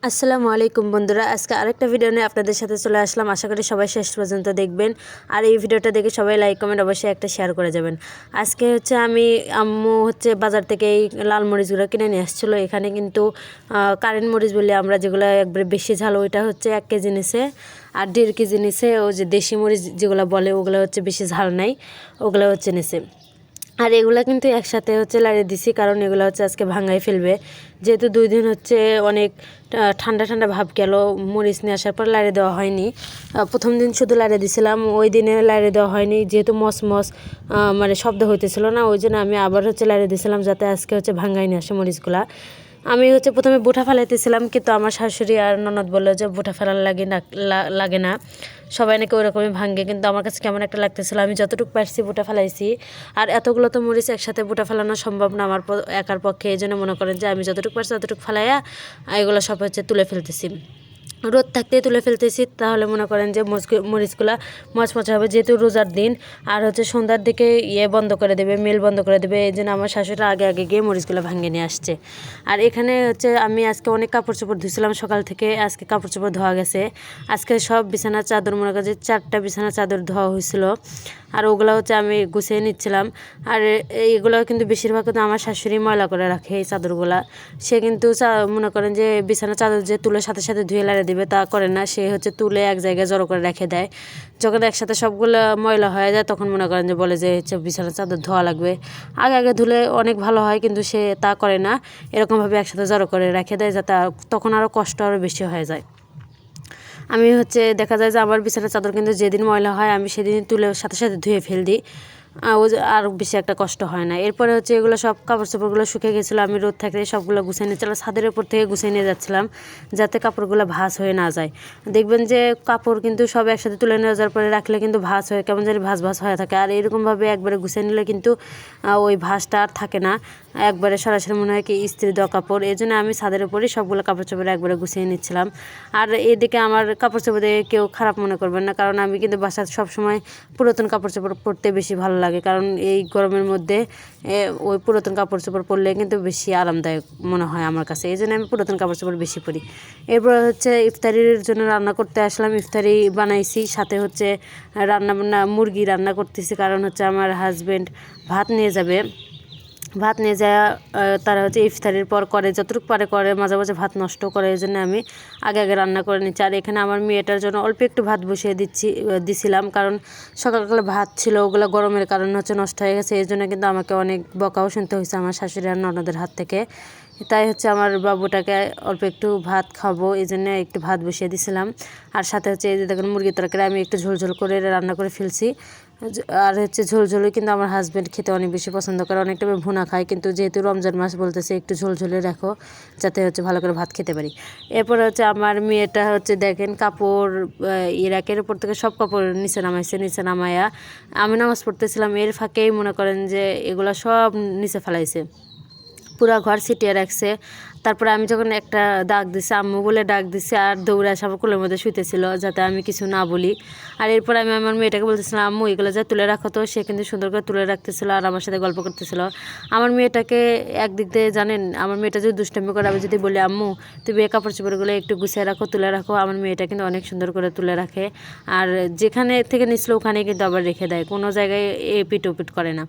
আসসালামু আলাইকুম বন্ধুরা, আজকে আরেকটা ভিডিও নিয়ে আপনাদের সাথে চলে আসলাম। আশা করি সবাই শেষ পর্যন্ত দেখবেন আর এই ভিডিওটা দেখে সবাই লাইক কমেন্ট অবশ্যই একটা শেয়ার করে যাবেন। আজকে আম্মু বাজার থেকে এই লাল মরিচগুলো কিনে নিয়ে আসছিলো। এখানে কিন্তু কারেন্ট মরিচ বলে আমরা যেগুলো একবারে বেশি ঝাল, ওইটা 1 কেজি নিছে, আর 1.5 কেজি নিছে ও যে দেশি মরিচ যেগুলো বলে ওগুলো বেশি ঝাল নাই, ওগুলো নিছে। আর এগুলা কিন্তু একসাথে লাড়িয়ে দিছি, কারণ এগুলো আজকে ভাঙাই ফেলবে। যেহেতু 2 দিন অনেক ঠান্ডা ঠান্ডা ভাব গেল, মরিচ নিয়ে আসার পর লাড়িয়ে দেওয়া হয়নি। প্রথম দিন শুধু লাড়িয়ে দিয়েছিলাম, ওই দিনে লাড়িয়ে দেওয়া হয়নি, যেহেতু মস মানে শব্দ হইতেছিল না, ওই জন্য আমি আবার লাড়িয়ে দিয়েছিলাম যাতে আজকে ভাঙাই নিয়ে আসে মরিচগুলা। আমি প্রথমে বুটা ফেলাইতেছিলাম, কিন্তু আমার শাশুড়ি আর ননদ বললো যে বুটা ফেলার লাগে না, সবাই নাকি ওরকমই ভাঙে। কিন্তু আমার কাছে কেমন একটা লাগতেছিল, আমি যতটুকু পারছি বুটা ফেলাইছি। আর এতগুলো তো মরিচ একসাথে বুটা ফেলানো সম্ভব না আমার একার পক্ষে, এই জন্য মনে করেন যে আমি যতটুকু পারছি ততটুকু ফেলাইয়া এগুলো সব তুলে ফেলতেছি। রোদ থাকতেই তুলে ফেলতেছি, তাহলে মনে করেন যে মরিচগুলা মচমচে হবে, যেহেতু রোজার দিন। আর সন্ধ্যার দিকে বন্ধ করে দেবে, মেল বন্ধ করে দেবে, এই জন্য আমার শাশুড়িরা আগে আগে গিয়ে মরিচগুলো ভাঙিয়ে নিয়ে আসছে। আর এখানে আমি আজকে অনেক কাপড় চোপড় ধুয়েছিলাম সকাল থেকে, আজকে কাপড় চোপড় ধোয়া গেছে। আজকে সব বিছানার চাদর মনে করেন যে 4টা বিছানার চাদর ধোয়া হয়েছিল, আর ওগুলো আমি গুছিয়ে নিচ্ছিলাম। আর এইগুলো কিন্তু বেশিরভাগ আমার শাশুড়ি ময়লা করে রাখে এই চাদরগুলা। সে কিন্তু মনে করেন যে বিছানার চাদর যে তুলে সাথে সাথে ধুয়ে লাড়ে দিবে তা করে না, সে তুলে এক জায়গায় জড়ো করে রেখে দেয়। যখন একসাথে সবগুলো ময়লা হয়ে যায় তখন মনে করেন যে বলে যে বিছানার চাদর ধোয়া লাগবে। আগে আগে ধুলে অনেক ভালো হয়, কিন্তু সে তা করে না, এরকমভাবে একসাথে জড়ো করে রেখে দেয়, যাতে তখন আরও কষ্ট আরও বেশি হয়ে যায়। আমি দেখা যায় যে আমার বিছানার চাদর কিন্তু যেদিন ময়লা হয় আমি সেদিন তুলে সাথে সাথে ধুয়ে ফেল দিই, আর বেশি একটা কষ্ট হয় না। এরপরে এগুলো সব কাপড় চোপড়গুলো শুকিয়ে গেছিলো, আমি রোদ থাকতে সবগুলো গুছিয়ে নিচ্ছিলাম, ছাদের উপর থেকে গুছিয়ে নিয়ে যাচ্ছিলাম যাতে কাপড়গুলো ভাঁজ হয়ে না যায়। দেখবেন যে কাপড় কিন্তু সব একসাথে তুলে নিয়ে যাওয়ার পরে রাখলে কিন্তু ভাঁজ হয়ে কেমন জানি ভাঁজ ভাঁজ হয়ে থাকে, আর এরকমভাবে একবারে গুছিয়ে নিলে কিন্তু ওই ভাঁজটা আর থাকে না, একবারে সরাসরি মনে হয় কি ইস্ত্রি দেওয়া কাপড়। এই জন্য আমি ছাদের উপরেই সবগুলো কাপড় চোপড় একবারে গুছিয়ে নিচ্ছিলাম। আর এদিকে আমার কাপড় চোপড় দেখে কেউ খারাপ মনে করবেন না, কারণ আমি কিন্তু বাসায় সবসময় পুরাতন কাপড় চোপড় পরতে বেশি ভালো লাগে, কারণ এই গরমের মধ্যে ওই পুরাতন কাপড় চোপড় পরলে কিন্তু বেশি আরামদায়ক মনে হয় আমার কাছে, এই জন্য আমি পুরাতন কাপড় চোপড় বেশি পরি। এরপর ইফতারির জন্য রান্না করতে আসলাম, ইফতারি বানাইছি, সাথে রান্না বান্না মুরগি রান্না করতেছি, কারণ আমার হাজব্যান্ড ভাত নিয়ে যাবে। ভাত নিয়ে যাওয়া তারা ইফতারির পর করে, যতটুকু পারে করে, মাঝে মাঝে ভাত নষ্ট করে, এই জন্য আমি আগে আগে রান্না করে নিচ্ছি। আর এখানে আমার মেয়েটার জন্য অল্প একটু ভাত বসিয়ে দিছিলাম, কারণ সকালবেলা ভাত ছিল, ওগুলো গরমের কারণে নষ্ট হয়ে গেছে, এই জন্য কিন্তু আমাকে অনেক বকাও শুনতে হয়েছে আমার শাশুড়ি আর ননদের হাত থেকে। তাই আমার বাবুটাকে অল্প একটু ভাত খাবো, এই জন্য একটু ভাত বসিয়ে দিছিলাম। আর সাথে এই যে দেখেন মুরগির তরকারি আমি একটু ঝোল ঝোল করে রান্না করে ফেলছি। আর ঝোল ঝোলই কিন্তু আমার হাজব্যান্ড খেতে অনেক বেশি পছন্দ করে, অনেকটা ভুনা খায়, কিন্তু যেহেতু রমজান মাস বলতেছে একটু ঝোল ঝোলে রাখো যাতে ভালো করে ভাত খেতে পারি। এরপর আমার মেয়েটা দেখেন কাপড় রাকের উপর থেকে সব কাপড় নিচে নামাইছে, নিচে নামাইয়া আমি নামাজ পড়তেছিলাম, এর ফাঁকেই মনে করেন যে এগুলা সব নিচে ফেলাইছে, পুরা ঘর ছিটিয়ে রাখছে। তারপরে আমি যখন একটা ডাক দিছি, আম্মু বলে ডাক দিছে, আর দৌড়ে আসে আমার কোলের মধ্যে শুইতেছিল যাতে আমি কিছু না বলি। আর এরপর আমি আমার মেয়েটাকে বলতেছিলাম, আম্মু এগুলো যা তুলে রাখো, তো সে কিন্তু সুন্দর করে তুলে রাখতেছিল আর আমার সাথে গল্প করতেছিল। আমার মেয়েটাকে একদিক দিয়ে জানেন, আমার মেয়েটা যদি দুষ্টামি করে, আমি যদি বলি আম্মু তুমি এই কাপড় চোপড়গুলো একটু গুছিয়ে রাখো, তুলে রাখো, আমার মেয়েটা কিন্তু অনেক সুন্দর করে তুলে রাখে, আর যেখানে থেকে নিছিল ওখানে কিন্তু আবার রেখে দেয়, কোনো জায়গায় এপিট ওপিট করে না।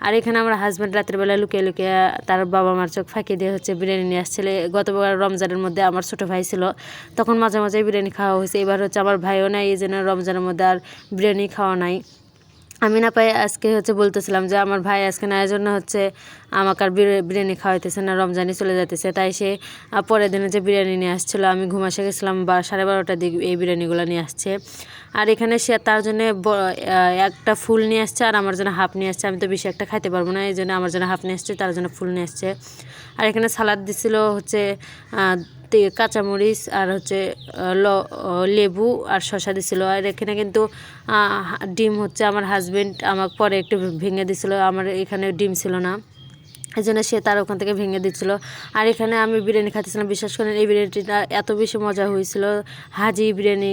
আর এখানে আমার হাজব্যান্ড রাত্রেবেলা লুকিয়ে লুকিয়ে তার বাবা মার চোখ ফাঁকি দিয়ে বিরিয়ানি নিয়ে আসছিলে। গতবার রমজানের মধ্যে আমার ছোটো ভাই ছিল, তখন মাঝে মাঝে বিরিয়ানি খাওয়া হয়েছে, এবার আমার ভাইও নাই, এই জন্য রমজানের মধ্যে আর বিরিয়ানি খাওয়া নাই। আমি না পাই আজকে বলতেছিলাম যে আমার ভাই আজকে না, জন্য আমাকে আর বিরিয়ানি খাওয়াইতেছে না, রমজানি চলে যাইতেছে, তাই সে পরের দিনে বিরিয়ানি নিয়ে আসছিলো, আমি ঘুমাসে গেছিলাম 12:30টার দিকে এই বিরিয়ানিগুলো নিয়ে আসছে। আর এখানে সে তার জন্য একটা ফুল নিয়ে আসছে আর আমার জন্য হাফ নিয়ে আসছে, আমি তো বেশি একটা খাইতে পারবো না, এই জন্য আমার জন্য হাফ নিয়ে আসছে, তার জন্য ফুল নিয়ে আসছে। আর এখানে সালাদ দিছিল কাঁচামরিচ আর লেবু আর শসা দিছিল। আর এখানে কিন্তু ডিম আমার হাজব্যান্ড আমাকে পরে একটু ভেঙে দিছিল, আমার এখানে ডিম ছিল না। এই জন্য সে তার ওখান থেকে ভেঙে দিচ্ছিল। আর এখানে আমি বিরিয়ানি খাচ্ছিলাম। বিশ্বাস করেন এই বিরিয়ানিটা এত বেশি মজা হয়েছিল, হাজি বিরিয়ানি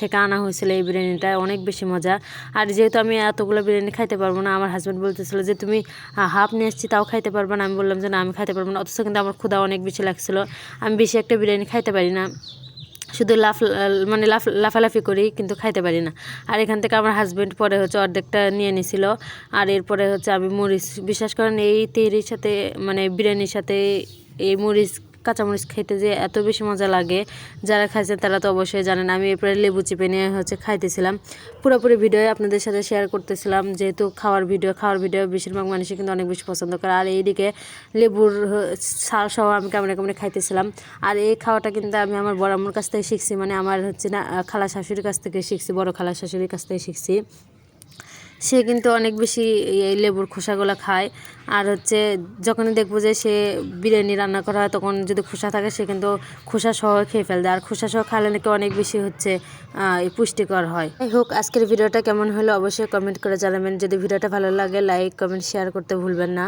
থেকে আনা হয়েছিল এই বিরিয়ানিটা, অনেক বেশি মজা। আর যেহেতু আমি এতগুলো বিরিয়ানি খাইতে পারবো না, আমার হাজব্যান্ড বলতেছিল যে তুমি হাফ নিয়ে এসেছি তাও খাইতে পারবে না। আমি বললাম যে না আমি খাইতে পারবো না, অথচ কিন্তু আমার ক্ষুধা অনেক বেশি লাগছিলো। আমি বেশি একটা বিরিয়ানি খাইতে পারি না, শুধু লাফালাফি করি কিন্তু খাইতে পারি না। আর এখান থেকে আমার হাজব্যান্ড পরে হচ্ছে অর্ধেকটা নিয়ে নিছিল। আর এরপরে হচ্ছে আমি মরিচ, বিশ্বাস করেন এই তেহরির সাথে মানে বিরিয়ানির সাথে এই মরিচ কাঁচামরিচ খেতে যে এত বেশি মজা লাগে, যারা খাইছেন তারা তো অবশ্যই জানেন। আমি এরপরে লেবু চিপে নিয়ে হচ্ছে খাইতেছিলাম। পুরোপুরি ভিডিও আপনাদের সাথে শেয়ার করতেছিলাম, যেহেতু খাওয়ার ভিডিও বেশিরভাগ মানুষই কিন্তু অনেক বেশি পছন্দ করে। আর এইদিকে লেবুর ছাল সহ আমি কেমনে কেমনে খাইতেছিলাম। আর এই খাওয়াটা কিন্তু আমি আমার বড় আম্মুর কাছ থেকে শিখছি, মানে আমার হচ্ছে না খালা শাশুড়ির কাছ থেকে শিখছি, বড় খালা শাশুড়ির কাছ থেকে শিখছি। সে কিন্তু অনেক বেশি এই লেবুর খোসাগুলো খায়। আর হচ্ছে যখনই দেখবো যে সে বিরিয়ানি রান্না করা হয় তখন যদি খোসা থাকে সে কিন্তু খোসা সহ খেয়ে ফেলবে। আর খোসা সহ খাইলে নাকি অনেক বেশি হচ্ছে পুষ্টিকর হয়। যাই হোক, আজকের ভিডিওটা কেমন হলো অবশ্যই কমেন্ট করে জানাবেন। যদি ভিডিওটা ভালো লাগে লাইক কমেন্ট শেয়ার করতে ভুলবেন না।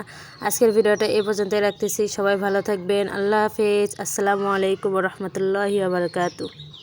আজকের ভিডিওটা এই পর্যন্তই রাখতেছি। সবাই ভালো থাকবেন। আল্লাহ হাফেজ। আসসালামু আলাইকুম ওয়া রাহমাতুল্লাহি ওয়া বারাকাতুহু।